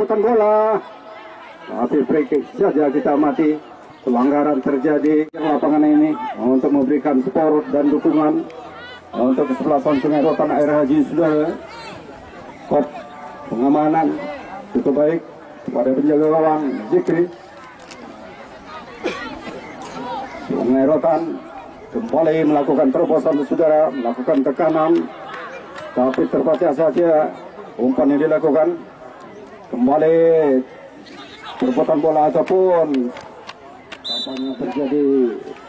perebutan bola. Tapi free kick saja kita amati. Pelanggaran terjadi di lapangan ini untuk memberikan support dan dukungan untuk kesebelasan Sungai Rotan Air Haji Saudara. Kop pengamanan cukup baik kepada penjaga gawang Zikri. Sungai Rotan kembali melakukan terobosan saudara, melakukan tekanan, tapi terbaca saja umpan yang dilakukan. Kembali perbuatan bola ataupun tampaknya terjadi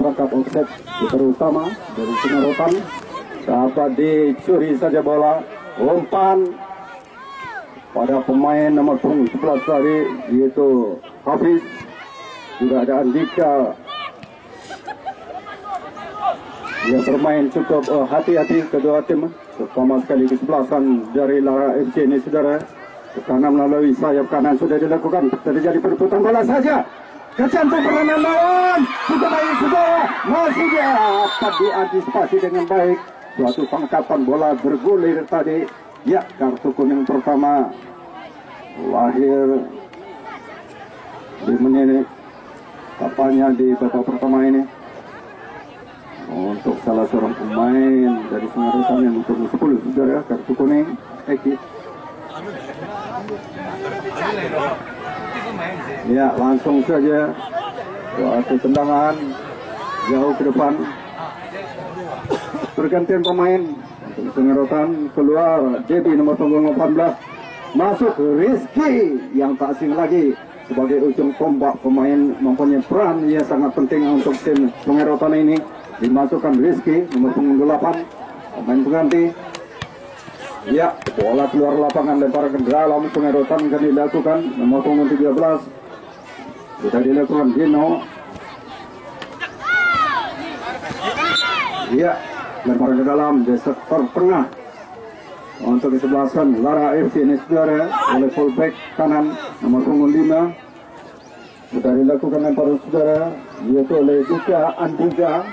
perangkap offset terutama dari Sungai Rotan. Dapat dicuri saja bola, umpan pada pemain nomor 11 tadi yaitu Hafiz. Juga ada Andika. Dia bermain cukup hati-hati kedua tim, terutama sekali kesebelasan dari Lara FC ini saudara. Tekanan melalui sayap kanan sudah dilakukan, terjadi perebutan bola saja. Kecantum permainan lawan, sudah baik saudara, masih dapat diantisipasi dengan baik. Suatu tangkapan bola bergulir tadi. Ya, kartu kuning pertama lahir di menit apanya di babak pertama ini untuk salah seorang pemain dari Sungai Rotan yang untuk 10 saudara, kartu kuning Eki. Ya, langsung saja suatu tendangan jauh ke depan. Pergantian pemain untuk Sungai Rotan, keluar Debi nomor punggung 18, masuk Rizky yang tak asing lagi sebagai ujung tombak pemain mempunyai peran yang sangat penting untuk tim Sungai Rotan ini. Dimasukkan Rizky nomor punggung 8, pemain pengganti. Ya, bola keluar lapangan, lempar ke dalam. Sungai Rotan akan dilakukan nomor punggung 13, sudah dilakukan Dino. Ya, lempar ke dalam di sektor tengah untuk kesebelasan Lara FC ini saudara, oleh fullback kanan nomor punggung 5. Sudah dilakukan lempar saudara, yaitu oleh Dika Andika.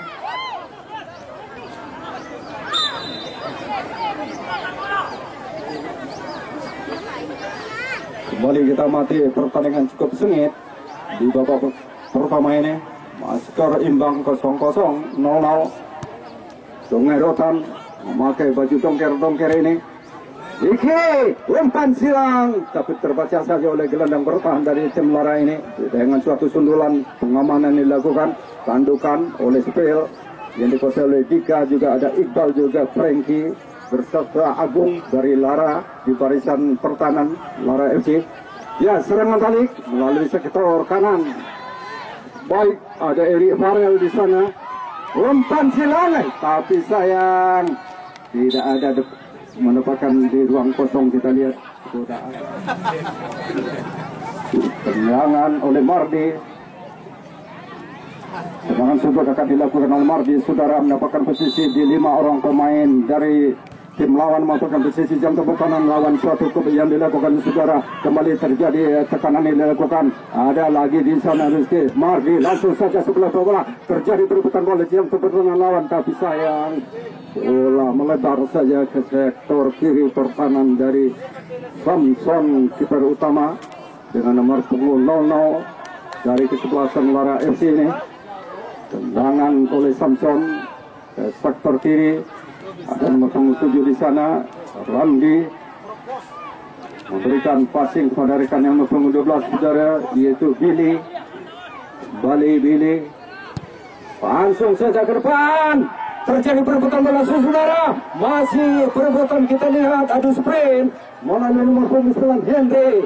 Kembali kita amati pertandingan cukup sengit di babak pertama ini. Skor imbang 0-0, 0-0. Sungai Rotan memakai baju dongker-dongker ini. Iki umpan silang, tapi terbaca saja oleh gelandang bertahan dari tim Lara ini. Dengan suatu sundulan pengamanan dilakukan, tandukan oleh Spil yang dikuasai oleh Dika, juga ada Iqbal, juga Frankie berserta Agung dari Lara di barisan pertahanan Lara FC. Ya, serangan balik melalui sektor kanan. Baik, ada Eri Farel di sana. Umpan silang, tapi sayang tidak ada mendapatkan di ruang kosong. Kita lihat sudah ada tendangan oleh Mardi. Tendangan sudah akan dilakukan oleh Mardi. Saudara mendapatkan posisi di 5 orang pemain dari tim lawan masukkan posisi jam pertahanan lawan. Suatu yang dilakukan saudara, kembali terjadi tekanan yang dilakukan. Ada lagi di sana Rizky Mardi, langsung saja sebelah bola, terjadi perebutan bola jam pertahanan lawan, tapi sayang bola melebar saja ke sektor kiri pertahanan dari Samson, kiper utama dengan nomor punggung 00 dari kesebelasan Lara FC ini. Tendangan oleh Samson ke sektor kiri. Ada nomor punggung 7 di sana, Randi memberikan passing kepada rekan yang nomor punggung 12 saudara, yaitu Billy. Billy langsung saja ke depan, terjadi perebutan bola saudara. Masih perebutan, kita lihat adu sprint melalui nomor punggung 9 Henry.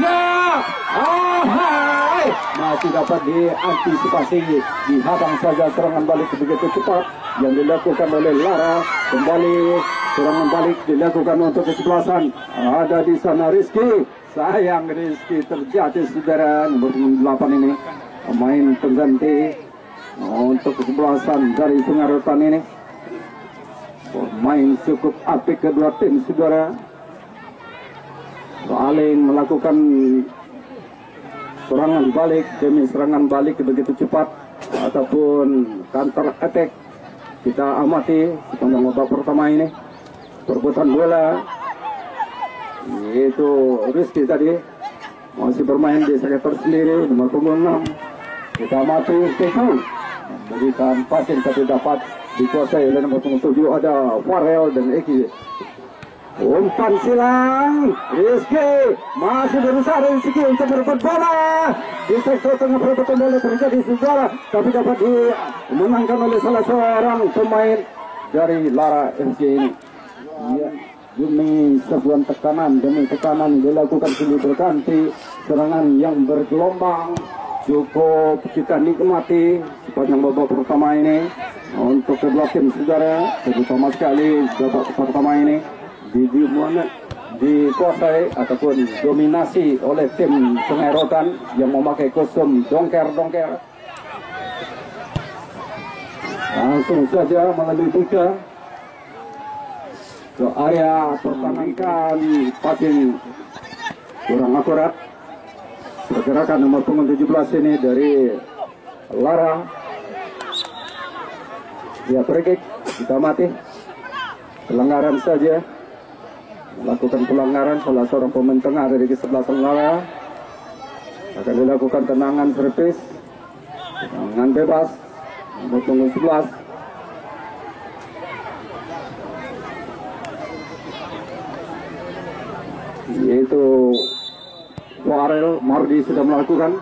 Ya, ahai, masih dapat diantisipasi, dihadang saja serangan balik begitu cepat yang dilakukan oleh Lara. Kembali serangan balik dilakukan untuk kesebelasan. Ada di sana Rizky. Sayang Rizky terjadi saudara, nomor 8 ini pemain pengganti untuk kesebelasan dari Sungai Rotan ini. Pemain cukup apik kedua tim saudara, saling melakukan serangan balik demi serangan balik begitu cepat ataupun counter attack. Kita amati sepanjang babak pertama ini perebutan bola, yaitu Rizky tadi masih bermain di sekitar sendiri nomor punggung 6 kita mati Teguh memberikan passing tapi dapat dikuasai oleh nomor punggung 7 ada Farel dan Eki. Umpan silang Rizky masih berusaha Rizky untuk merebut bola di sektor tengah perebutan bola terjadi saudara tapi dapat dimenangkan oleh salah seorang pemain dari Lara FC ini. Ya, demi sebuah tekanan dilakukan silih berganti serangan yang bergelombang cukup kita nikmati sepanjang babak pertama ini untuk kedua tim saudara terutama sekali babak pertama ini dikuasai ataupun dominasi oleh tim Sungai Rotan yang memakai kostum dongker-dongker. Langsung saja melalui 3 ke area pertahanan passing kurang akurat. Pergerakan nomor punggung 17 ini dari Lara. Ya, free kick kita mati. Pelanggaran saja. Melakukan pelanggaran salah seorang pemain tengah dari kesebelasan Lara. Akan dilakukan tendangan servis. Tendangan bebas. Nomor punggung 11. Yaitu Farel Mardi sudah melakukan.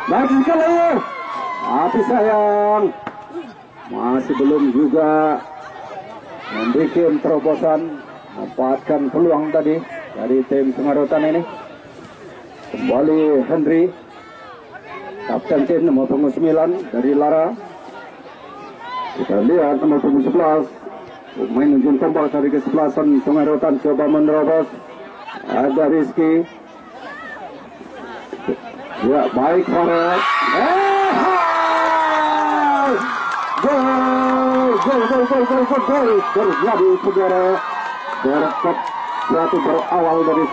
Lagi sekali. Tapi sayang. Masih belum juga membuat terobosan. Memanfaatkan peluang tadi dari tim Sungai Rotan ini. Kembali Henry, kapten tim nomor punggung 9 dari Lara. Kita lihat nomor punggung 11 pemain ujung tombak dari kesebelasan Sungai Rotan coba menerobos. Ada Rizky. Ya, baik Farel. Gol terjadi saudara. Berkat suatu berawal dari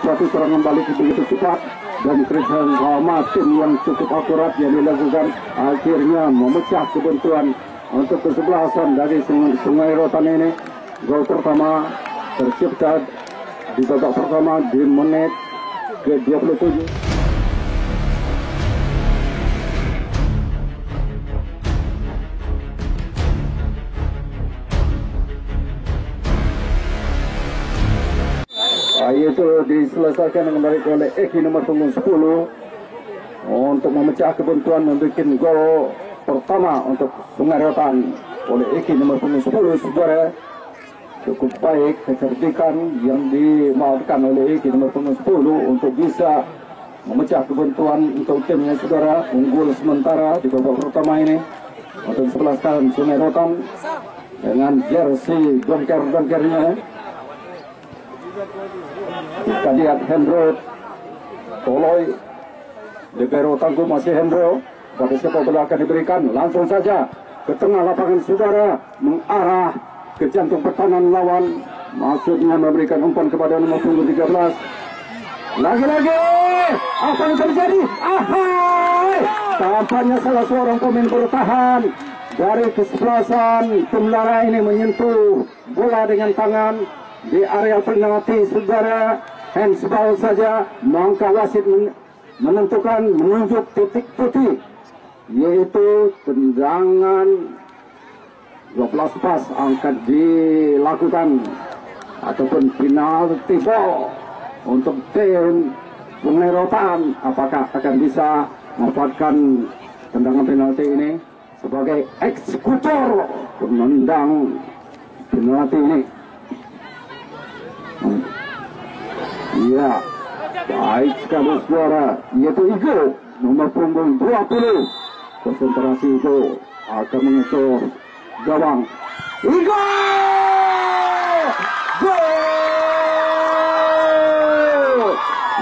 suatu serangan balik begitu cepat dan kerjasama tim yang cukup akurat yang dilakukan akhirnya memecah kebuntuan untuk kesebelasan dari Sungai Rotan ini. Gol pertama tercipta di babak pertama di menit ke-27. Itu diselesaikan dengan baik oleh Eki nomor punggung 10 untuk memecah kebuntuan membuat gol pertama untuk Sungai Rotan oleh Eki nomor punggung 10 saudara. Cukup baik kecerdikan yang dimaafkan oleh Eki nomor punggung 10 untuk bisa memecah kebuntuan untuk timnya saudara. Unggul sementara di babak pertama ini untuk 11 tahun Sungai Rotan dengan jersey dongker-dongkernya. Kita lihat Hendro Toloy libero tangguh masih Hendro. Pada siapa bola akan diberikan langsung saja ke tengah lapangan saudara mengarah ke jantung pertahanan lawan, maksudnya memberikan umpan kepada nomor punggung 13. Lagi-lagi apa yang terjadi? Tampaknya salah seorang pemain bertahan dari kesebelasan tim Lara ini menyentuh bola dengan tangan di area penalti saudara. Handsball saja, maka wasit menentukan menunjuk titik putih, yaitu tendangan 12 pas akan dilakukan ataupun penalti ball untuk tim Sungai Rotan. Apakah akan bisa memanfaatkan tendangan penalti ini sebagai eksekutor penendang penalti ini? Ya, baik sekali suara, yaitu Igo nomor punggung 20. Konsentrasi Igo akan mengejar gawang. Igo! Gol!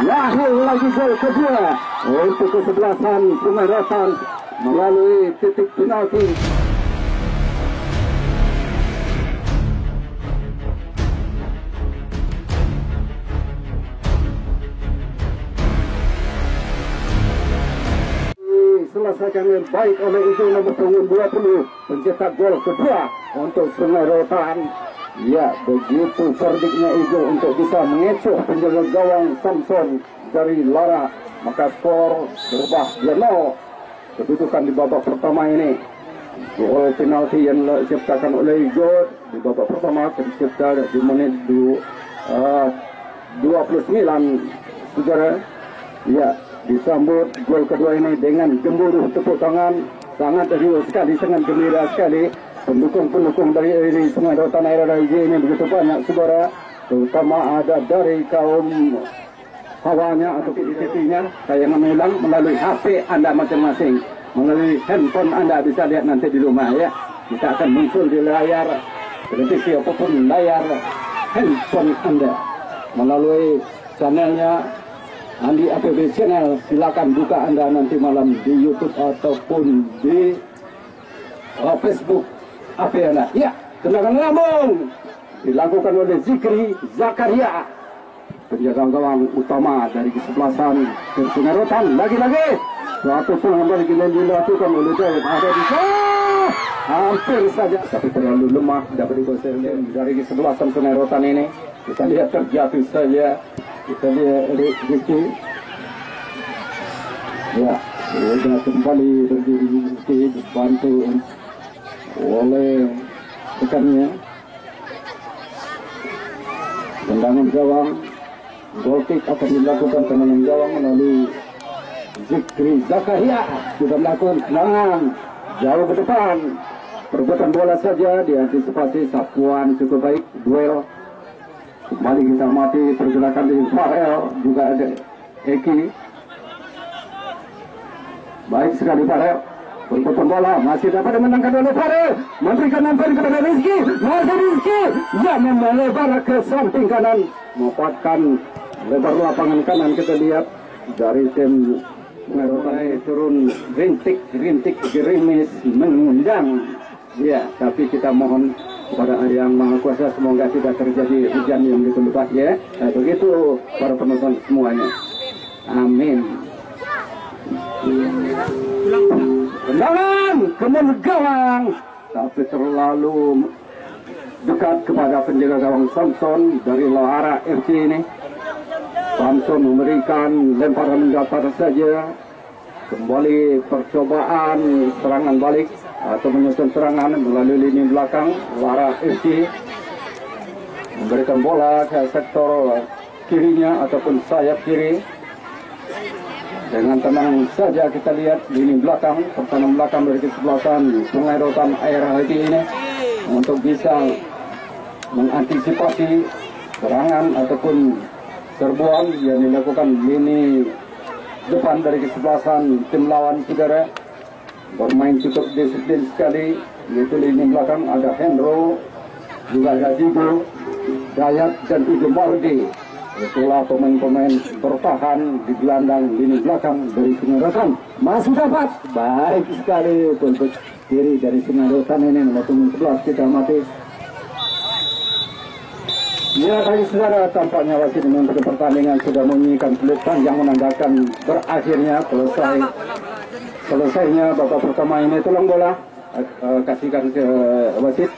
Lahir lagi gol kedua untuk kesebelasan Sungai Rotan melalui titik penalti. Selesaikan yang baik oleh Igo nomor punggung 20, pencetak gol kedua untuk Sungai Rotan. Ya, begitu cerdiknya Igo untuk bisa mengecoh penjaga gawang Samson dari Lara, maka skor berubah 2-0. Kedudukan di babak pertama ini. Gol penalti yang diciptakan oleh God di babak pertama tercipta di menit 29, saudara. Ya, disambut gol kedua ini dengan gemuruh tepuk tangan, sangat riuh sekali, sangat gembira sekali. Pendukung-pendukung dari Sungai Rotan Air Raja ini begitu banyak, saudara, terutama ada dari kaum hawanya atau PDTP-nya. Saya mengulang melalui HP Anda masing-masing, melalui handphone Anda bisa lihat nanti di rumah ya. Kita akan muncul di layar televisi apapun layar handphone Anda melalui channelnya Andi APB Channel. Silakan buka Anda nanti malam di YouTube ataupun di Facebook apa Anda. Ya, tendangan lambung dilakukan oleh Zikri Zakaria, penjaga gawang utama dari kesebelasan Sungai Rotan. Lagi-lagi suatu serangan balik yang dilakukan oleh David ada di sana, hampir saja tapi terlalu lemah dapat dikuasai dari kesebelasan Sungai Rotan ini. Kita lihat terjatuh saja, kita lihat Rizky, ya sudah kembali berdiri Rizky dibantu oleh rekannya. Tendangan gawang, goal kick akan dilakukan tendangan gawang melalui Zikri Zakaria. Sudah melakukan tendangan jauh ke depan. Perbuatan bola saja diantisipasi Sapuan cukup baik. Duel kembali kita mati pergerakan di Farel, juga ada Eki. Baik sekali Farel. Perbuatan bola masih dapat dimenangkan oleh Farel, memberikan umpan kepada Rizky. Masih Rizky yang melebar ke samping kanan, memanfaatkan lebar lapangan kanan. Kita lihat dari tim Merauke turun rintik gerimis mengundang. Ya, tapi kita mohon kepada Yang Maha Kuasa semoga tidak terjadi hujan yang begitu lebat ya. Nah, begitu para penonton semuanya. Amin. Tendangan kemudian gawang, tapi terlalu dekat kepada penjaga gawang Samson dari Lohara FC ini. Samson memberikan lemparan datar saja. Kembali percobaan serangan balik atau menyusun serangan melalui lini belakang. Lohara FC memberikan bola ke sektor kirinya ataupun sayap kiri. Dengan tenang saja kita lihat lini belakang, pertahanan belakang dari kesebelasan Sungai Rotan Air Haji ini untuk bisa mengantisipasi serangan ataupun serbuan yang dilakukan lini depan dari kesebelasan tim lawan. Saudara, bermain cukup disiplin sekali, yaitu lini belakang ada Hendro, juga ada Jigo, Dayat dan Ibu Mardi. Itulah pemain-pemain bertahan di gelandang lini belakang dari Sungai Rotan. Masih dapat baik sekali untuk kiri dari Sungai Rotan ini nomor 11 kita mati. Ya, tadi saudara, tampaknya wasit untuk pertandingan sudah menyanyikan peluit panjang menandakan berakhirnya selesainya babak pertama ini. Tolong bola kasihkan ke wasit.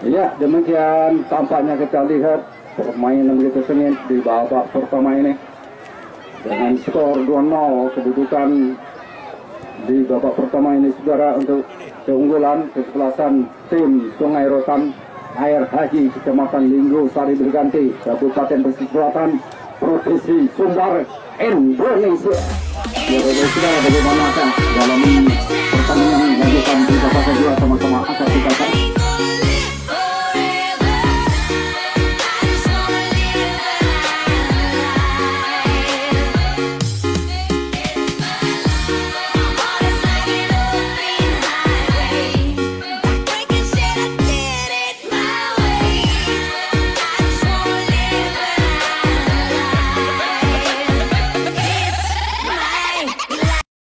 Ya, demikian tampaknya kita lihat permainan begitu sengit di babak pertama ini dengan skor 2-0. Kedudukan di babak pertama ini saudara untuk keunggulan kesebelasan tim Sungai Rotan Air Haji Kecamatan Linggo Sari Berganti, Kabupaten Pesisir Selatan, Provinsi Sumbar, Indonesia. Ya, saudara, bagaimanakah dalam pertandingan lanjutan di babak kedua sama-sama akan kita